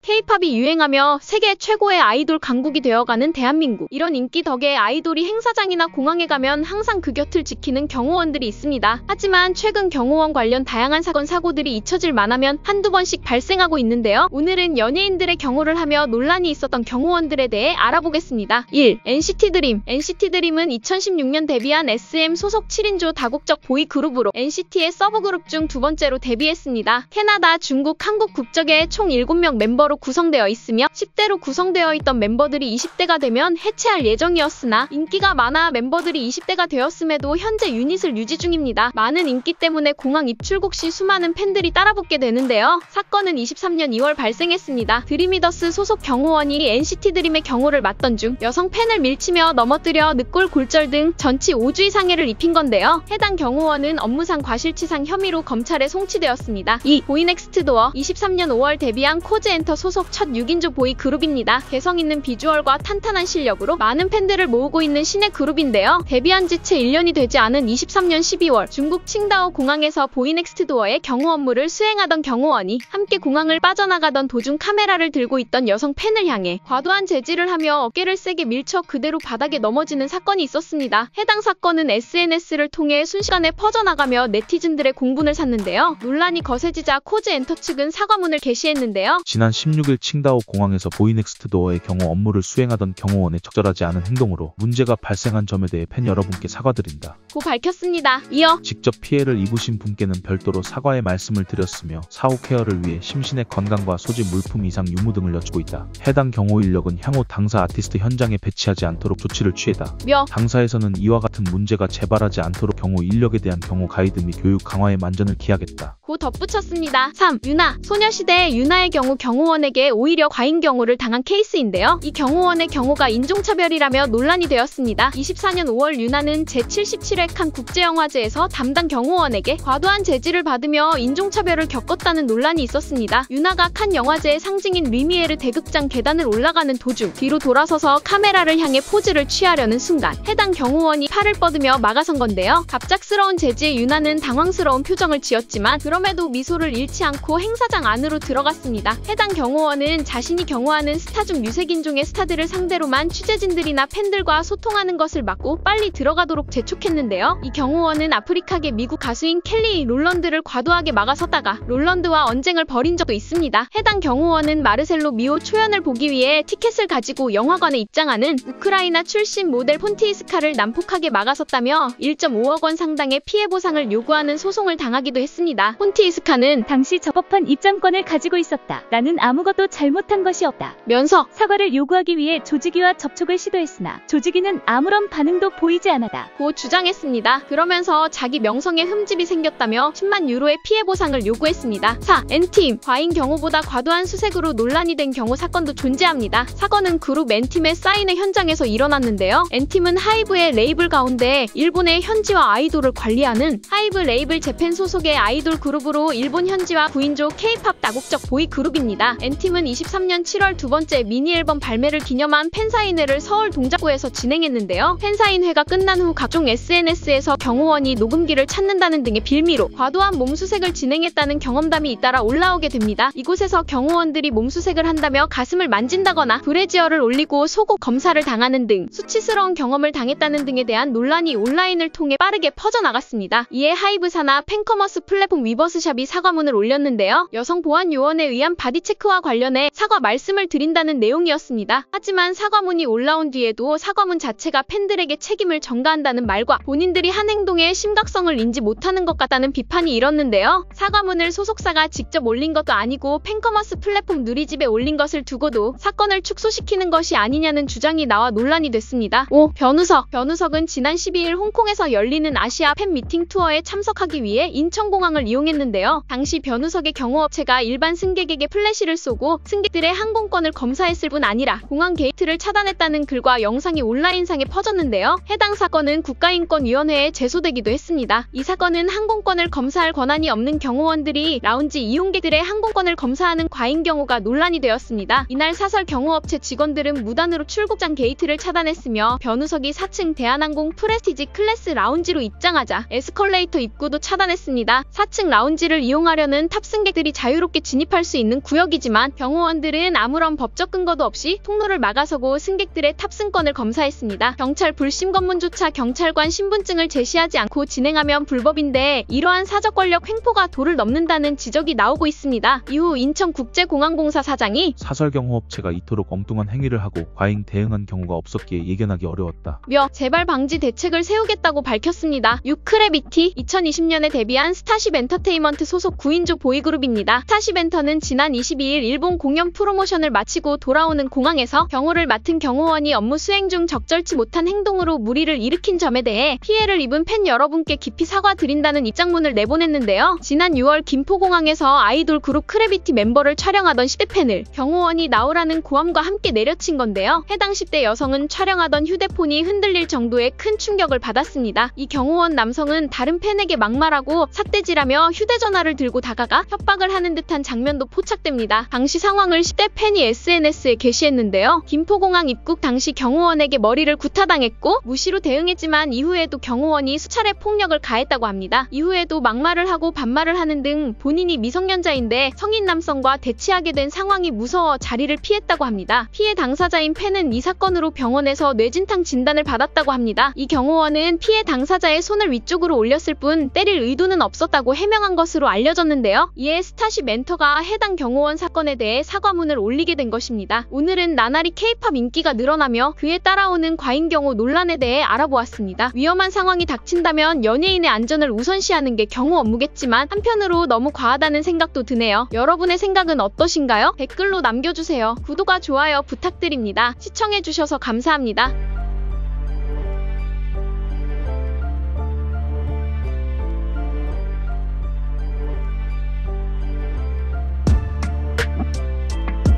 K-팝이 유행하며 세계 최고의 아이돌 강국이 되어가는 대한민국. 이런 인기 덕에 아이돌이 행사장이나 공항에 가면 항상 그 곁을 지키는 경호원들이 있습니다. 하지만 최근 경호원 관련 다양한 사건 사고들이 잊혀질 만하면 한두 번씩 발생하고 있는데요. 오늘은 연예인들의 경호를 하며 논란이 있었던 경호원들에 대해 알아보겠습니다. 1. NCT 드림. NCT 드림은 2016년 데뷔한 SM 소속 7인조 다국적 보이 그룹으로 NCT의 서브 그룹 중 두 번째로 데뷔했습니다. 캐나다, 중국, 한국 국적의 총 7명 멤버로 구성되어 있으며 10대로 구성되어 있던 멤버들이 20대가 되면 해체할 예정이었으나 인기가 많아 멤버들이 20대가 되었음에도 현재 유닛을 유지 중입니다. 많은 인기 때문에 공항 입출국 시 수많은 팬들이 따라붙게 되는데요. 사건은 23년 2월 발생했습니다. 드림이더스 소속 경호원이 NCT 드림의 경호를 맡던 중 여성 팬을 밀치며 넘어뜨려 늑골 골절 등 전치 5주의 상해를 입힌 건데요. 해당 경호원은 업무상 과실치상 혐의로 검찰에 송치되었습니다. 2. 보이넥스트도어. 23년 5월 데뷔한 코즈엔터 소속 첫 6인조 보이 그룹입니다. 개성 있는 비주얼과 탄탄한 실력으로 많은 팬들을 모으고 있는 신의 그룹인데요. 데뷔한 지 채 1년이 되지 않은 23년 12월 중국 칭다오 공항에서 보이넥스트도어의 경호 업무를 수행하던 경호원이 함께 공항을 빠져나가던 도중 카메라를 들고 있던 여성 팬을 향해 과도한 제지를 하며 어깨를 세게 밀쳐 그대로 바닥에 넘어지는 사건이 있었습니다. 해당 사건은 SNS를 통해 순식간에 퍼져나가며 네티즌들의 공분을 샀는데요. 논란이 거세지자 코즈엔터 측은 사과문을 게시했는데요. 지난 16일 칭다오 공항에서 보이넥스트도어의 경호 업무를 수행하던 경호원의 적절하지 않은 행동으로 문제가 발생한 점에 대해 팬 여러분께 사과드린다 고 밝혔습니다. 이어 직접 피해를 입으신 분께는 별도로 사과의 말씀을 드렸으며 사후 케어를 위해 심신의 건강과 소지 물품 이상 유무 등을 여쭈고 있다. 해당 경호 인력은 향후 당사 아티스트 현장에 배치하지 않도록 조치를 취해다. 당사에서는 이와 같은 문제가 재발하지 않도록 경호 인력에 대한 경호 가이드 및 교육 강화에 만전을 기하겠다 고 덧붙였습니다. 3. 유나. 소녀시대의 유나의 경우 경호원에게 오히려 과잉 경호를 당한 케이스인데요. 이 경호원의 경호가 인종차별이라며 논란이 되었습니다. 24년 5월 유나는 제77회 칸 국제영화제에서 담당 경호원에게 과도한 제지를 받으며 인종차별을 겪었다는 논란이 있었습니다. 유나가 칸 영화제의 상징인 리미에르 대극장 계단을 올라가는 도중 뒤로 돌아서서 카메라를 향해 포즈를 취하려는 순간 해당 경호원이 팔을 뻗으며 막아선 건데요. 갑작스러운 제지에 유나는 당황스러운 표정을 지었지만 그럼에도 미소를 잃지 않고 행사장 안으로 들어갔습니다. 해당 경호원은 자신이 경호하는 스타 중 유색인종의 스타들을 상대로만 취재진들이나 팬들과 소통하는 것을 막고 빨리 들어가도록 재촉했는데요. 이 경호원은 아프리카계 미국 가수인 켈리 롤런드를 과도하게 막아섰다가 롤런드와 언쟁을 벌인 적도 있습니다. 해당 경호원은 마르셀로 미오 초연을 보기 위해 티켓을 가지고 영화관에 입장하는 우크라이나 출신 모델 폰티이스카를 난폭하게 막아섰다며 1.5억 원 상당의 피해 보상을 요구하는 소송을 당하기도 했습니다. 폰티이스카는 당시 적법한 입장권을 가지고 있었다. 나는 아무것도 잘못한 것이 없다 면서 사과를 요구하기 위해 조직위와 접촉을 시도했으나 조직위는 아무런 반응도 보이지 않았다 고 주장했습니다. 그러면서 자기 명성에 흠집이 생겼다며 10만 유로의 피해 보상을 요구했습니다. 4. N팀. 과잉 경호보다 과도한 수색으로 논란이 된 경호 사건도 존재합니다. 사건은 그룹 N팀의 사인회 현장에서 일어났는데요. N팀은 하이브의 레이블 가운데 일본의 현지와 아이돌을 관리하는 하이브 레이블 재팬 소속의 아이돌 그룹으로 일본 현지와 9인조 K-팝 다국적 보이 그룹입니다. N팀은 23년 7월 두 번째 미니 앨범 발매를 기념한 팬사인회를 서울 동작구에서 진행했는데요. 팬사인회가 끝난 후 각종 SNS에서 경호원이 녹음기를 찾는다는 등의 빌미로 과도한 몸수색을 진행했다는 경험담이 잇따라 올라오게 됩니다. 이곳에서 경호원들이 몸수색을 한다며 가슴을 만진다거나 브래지어를 올리고 속옷 검사를 당하는 등 수치스러운 경험을 당했다는 등에 대한 논란이 온라인을 통해 빠르게 퍼져나갔습니다. 이에 하이브사나 팬커머스 플랫폼 위버스샵이 사과문을 올렸는데요. 여성보안요원에 의한 바디체크와 관련해 사과 말씀을 드린다는 내용이었습니다. 하지만 사과문이 올라온 뒤에도 사과문 자체가 팬들에게 책임을 전가한다는 말과 본인들이 한 행동의 심각성을 인지 못하는 것 같다는 비판이 일었는데요. 사과문을 소속사가 직접 올린 것도 아니고 팬커머스 플랫폼 누리집에 올린 것을 두고도 사건을 축소시키는 것이 아니냐는 주장이 나와 논란이 됐습니다. 5. 변우석. 변우석은 지난 12일 홍콩에서 열리는 아시아 팬미팅 투어에 참석하기 위해 인천공항을 이용했는데요. 당시 변우석의 경호업체가 일반 승객에게 플래시를 쏘고 승객들의 항공권을 검사했을 뿐 아니라 공항 게이트를 차단했다는 글과 영상이 온라인상에 퍼졌는데요. 해당 사건은 국가인권위원회에 제소되기도 했습니다. 이 사건은 항공권을 검사할 권한이 없는 경호원들이 라운지 이용객들의 항공권을 검사하는 과잉 경호가 논란이 되었습니다. 이날 사설 경호업체 직원들은 무단으로 출국장 게이트를 차단했으며 변우석이 4층 대한항공 프레스티지 클래스 라운지로 입장하자 에스컬레이터 입구도 차단했습니다. 4층 라운지를 이용하려는 탑승객들이 자유롭게 진입할 수 있는 구역이지만 있었지만 경호원들은 아무런 법적 근거도 없이 통로를 막아서고 승객들의 탑승권을 검사했습니다. 경찰 불심 검문조차 경찰관 신분증을 제시하지 않고 진행하면 불법인데 이러한 사적 권력 횡포가 도를 넘는다는 지적이 나오고 있습니다. 이후 인천국제공항공사 사장이 사설경호업체가 이토록 엉뚱한 행위를 하고 과잉 대응한 경우가 없었기에 예견하기 어려웠다. 재발 방지 대책을 세우겠다고 밝혔습니다. 유크래비티 2020년에 데뷔한 스타쉽 엔터테인먼트 소속 9인조 보이그룹입니다. 스타쉽 엔터는 지난 22일 일본 공연 프로모션을 마치고 돌아오는 공항에서 경호를 맡은 경호원이 업무 수행 중 적절치 못한 행동으로 무리를 일으킨 점에 대해 피해를 입은 팬 여러분께 깊이 사과드린다는 입장문을 내보냈는데요. 지난 6월 김포공항에서 아이돌 그룹 크래비티 멤버를 촬영하던 10대 팬을 경호원이 나오라는 고함과 함께 내려친 건데요. 해당 10대 여성은 촬영하던 휴대폰이 흔들릴 정도의 큰 충격을 받았습니다. 이 경호원 남성은 다른 팬에게 막말하고 삿대질하며 휴대전화를 들고 다가가 협박을 하는 듯한 장면도 포착됩니다. 당시 상황을 10대 팬이 SNS에 게시했는데요. 김포공항 입국 당시 경호원에게 머리를 구타당했고 무시로 대응했지만 이후에도 경호원이 수차례 폭력을 가했다고 합니다. 이후에도 막말을 하고 반말을 하는 등 본인이 미성년자인데 성인 남성과 대치하게 된 상황이 무서워 자리를 피했다고 합니다. 피해 당사자인 팬은 이 사건으로 병원에서 뇌진탕 진단을 받았다고 합니다. 이 경호원은 피해 당사자의 손을 위쪽으로 올렸을 뿐 때릴 의도는 없었다고 해명한 것으로 알려졌는데요. 이에 스타쉽 엔터가 해당 경호원 사건에 대해 사과문을 올리게 된 것입니다. 오늘은 나날이 K-팝 인기가 늘어나며 그에 따라오는 과잉 경호 논란에 대해 알아보았습니다. 위험한 상황이 닥친다면 연예인의 안전을 우선시하는 게 경호 업무겠지만 한편으로 너무 과하다는 생각도 드네요. 여러분의 생각은 어떠신가요? 댓글로 남겨주세요. 구독과 좋아요 부탁드립니다. 시청해주셔서 감사합니다.